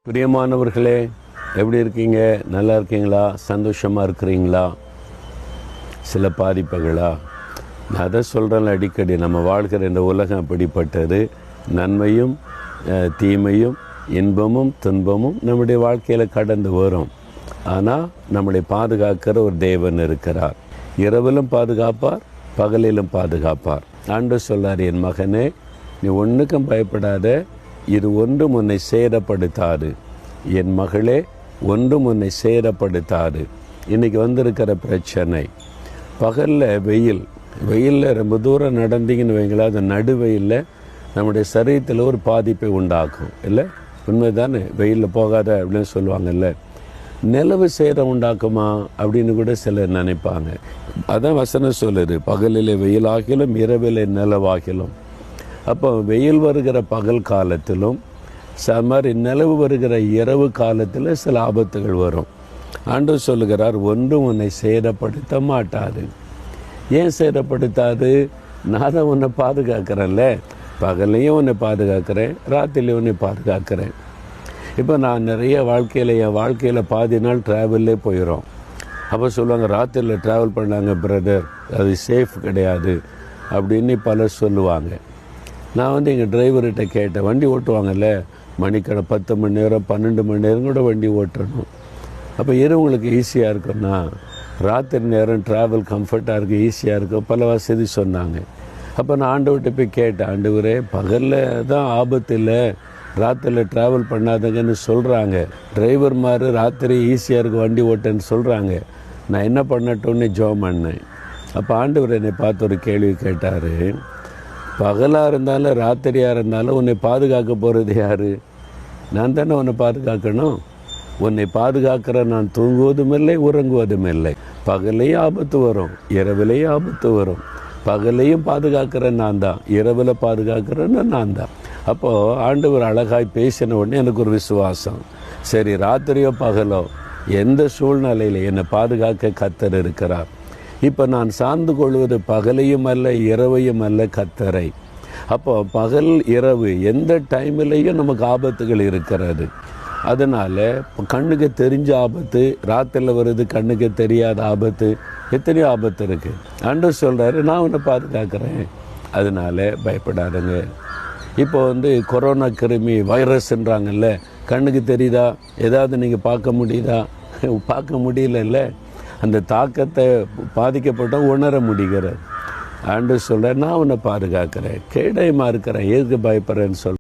பிரியமானவர்களே, எப்படி இருக்கீங்க? நல்லா இருக்கீங்களா? சந்தோஷமாக இருக்கிறீங்களா? சில பாதிப்புகளா? நான் அதை சொல்கிறேன் அடிக்கடி. நம்ம வாழ்கிற இந்த உலகம் அப்படிப்பட்டது. நன்மையும் தீமையும் இன்பமும் துன்பமும் நம்முடைய வாழ்க்கையில் கடந்து வரும். ஆனால் நம்மளை பாதுகாக்கிற ஒரு தேவன் இருக்கிறார். இரவிலும் பாதுகாப்பார், பகலிலும் பாதுகாப்பார். ஆண்டவர் சொல்றார், என் மகனே, நீ ஒன்றுக்கும் பயப்படாத, இது ஒன்றும் உன்னை சேதப்படுத்தாது. என் மகளே, ஒன்றும் உன்னை சேதப்படுத்தாது. இன்றைக்கி வந்திருக்கிற பிரச்சனை, பகலில் வெயிலில் ரொம்ப தூரம் நடந்தீங்கன்னு வைங்களா, அது நடுவெயிலில் நம்முடைய சரீரத்தில் ஒரு பாதிப்பை உண்டாக்கும். இல்லை, உண்மை தானே? வெயிலில் போகாத அப்படின்னு சொல்லுவாங்கல்ல. நிலவு சேதம் உண்டாக்குமா அப்படின்னு கூட சிலர் நினைப்பாங்க. அதான் வசனம் சொல்லுது, பகலிலே வெயிலாகிலும் இரவிலே நிலவாகிலும். அப்போ வெயில் வருகிற பகல் காலத்திலும் மாதிரி நிலவு வருகிற இரவு காலத்தில் சில ஆபத்துகள் வரும். ஆண்டவர் சொல்லுகிறார், ஒன்றும் உன்னை சேதப்படுத்த மாட்டாது. ஏன் சேதப்படுத்தாது? நான் தான் உன்னை பாதுகாக்கிறேன்ல. பகல்லையும் உன்னை பாதுகாக்கிறேன், ராத்திரிலையும் உன்னை பாதுகாக்கிறேன். இப்போ நான் நிறைய என் வாழ்க்கையில் பாதி நாள் ட்ராவல்லே போயிடும். அப்போ சொல்லுவாங்க, ராத்திரியில் ட்ராவல் பண்ணாங்க பிரதர், அது சேஃப் கிடையாது அப்படின்னு பலர் சொல்லுவாங்க. நான் எங்கள் டிரைவர்கிட்ட கேட்டேன், வண்டி ஓட்டுவாங்கல்ல, மணிக்கணை 10 மணி நேரம் 12 மணி நேரம் கூட வண்டி ஓட்டணும். அப்போ உங்களுக்கு ஈஸியாக இருக்குன்னா ராத்திரி நேரம் ட்ராவல் கம்ஃபர்ட்டாக இருக்குது, ஈஸியாக இருக்கும், பல வசதி சொன்னாங்க. அப்போ நான் ஆண்டவர்கிட்ட போய் கேட்டேன், ஆண்டவரே, பகலில் தான் ஆபத்து இல்லை, ராத்திரியில் ட்ராவல் பண்ணாதங்கன்னு சொல்கிறாங்க. டிரைவர் மாதிரி ராத்திரி ஈஸியாக இருக்கும் வண்டி ஓட்டன்னு சொல்கிறாங்க. நான் என்ன பண்ணட்டோன்னு ஜெபம் பண்ணேன். அப்போ ஆண்டவர் என்னை பார்த்து ஒரு கேள்வி கேட்டார், பகலாக இருந்தாலும் ராத்திரியாக இருந்தாலும் உன்னை பாதுகாக்க போகிறது யார்? நான் தானே உன்னை பாதுகாக்கணும். உன்னை பாதுகாக்கிற நான் தூங்குவதும் இல்லை, உறங்குவதும் இல்லை. பகலையும் ஆபத்து வரும், இரவிலையும் ஆபத்து வரும். பகலையும் பாதுகாக்கிற நான் தான், இரவில் பாதுகாக்கிறேன்னு நான் தான். அப்போது ஆண்டவர் அழகாய் பேசின உடனே எனக்கு ஒரு விசுவாசம், சரி ராத்திரியோ பகலோ எந்த சூழ்நிலையில் என்னை பாதுகாக்க கர்த்தர் இருக்கிறார். இப்போ நான் சார்ந்து கொள்வது பகலையும் அல்ல, இரவையும் அல்ல, கர்த்தரை. அப்போ பகல் இரவு எந்த டைம்லேயும் நமக்கு ஆபத்துகள் இருக்கிறது. அதனால் கண்ணுக்கு தெரிஞ்ச ஆபத்து ராத்திரியில் வருது, கண்ணுக்கு தெரியாத ஆபத்து, எத்தனையோ ஆபத்து இருக்குது. ஆண்டவர் சொல்கிறாரு, நான் உன்னை பாதுகாக்கிறேன், அதனால் பயப்படாதுங்க. இப்போ கொரோனா கிருமி வைரஸ்ன்றாங்கல்ல, கண்ணுக்கு தெரியுதா? ஏதாவது நீங்கள் பார்க்க முடியுதா? பார்க்க முடியல. அந்த தாக்கத்தை பாதிக்கப்பட்டால் உணர முடிகிறது. ஆண்டவர் சொல்கிறார், நான் உன்னை பாதுகாக்கிறேன், கேடயமாக இருக்கிறேன், எதுக்கு பயப்படுறேன்னு சொல்கிறேன்.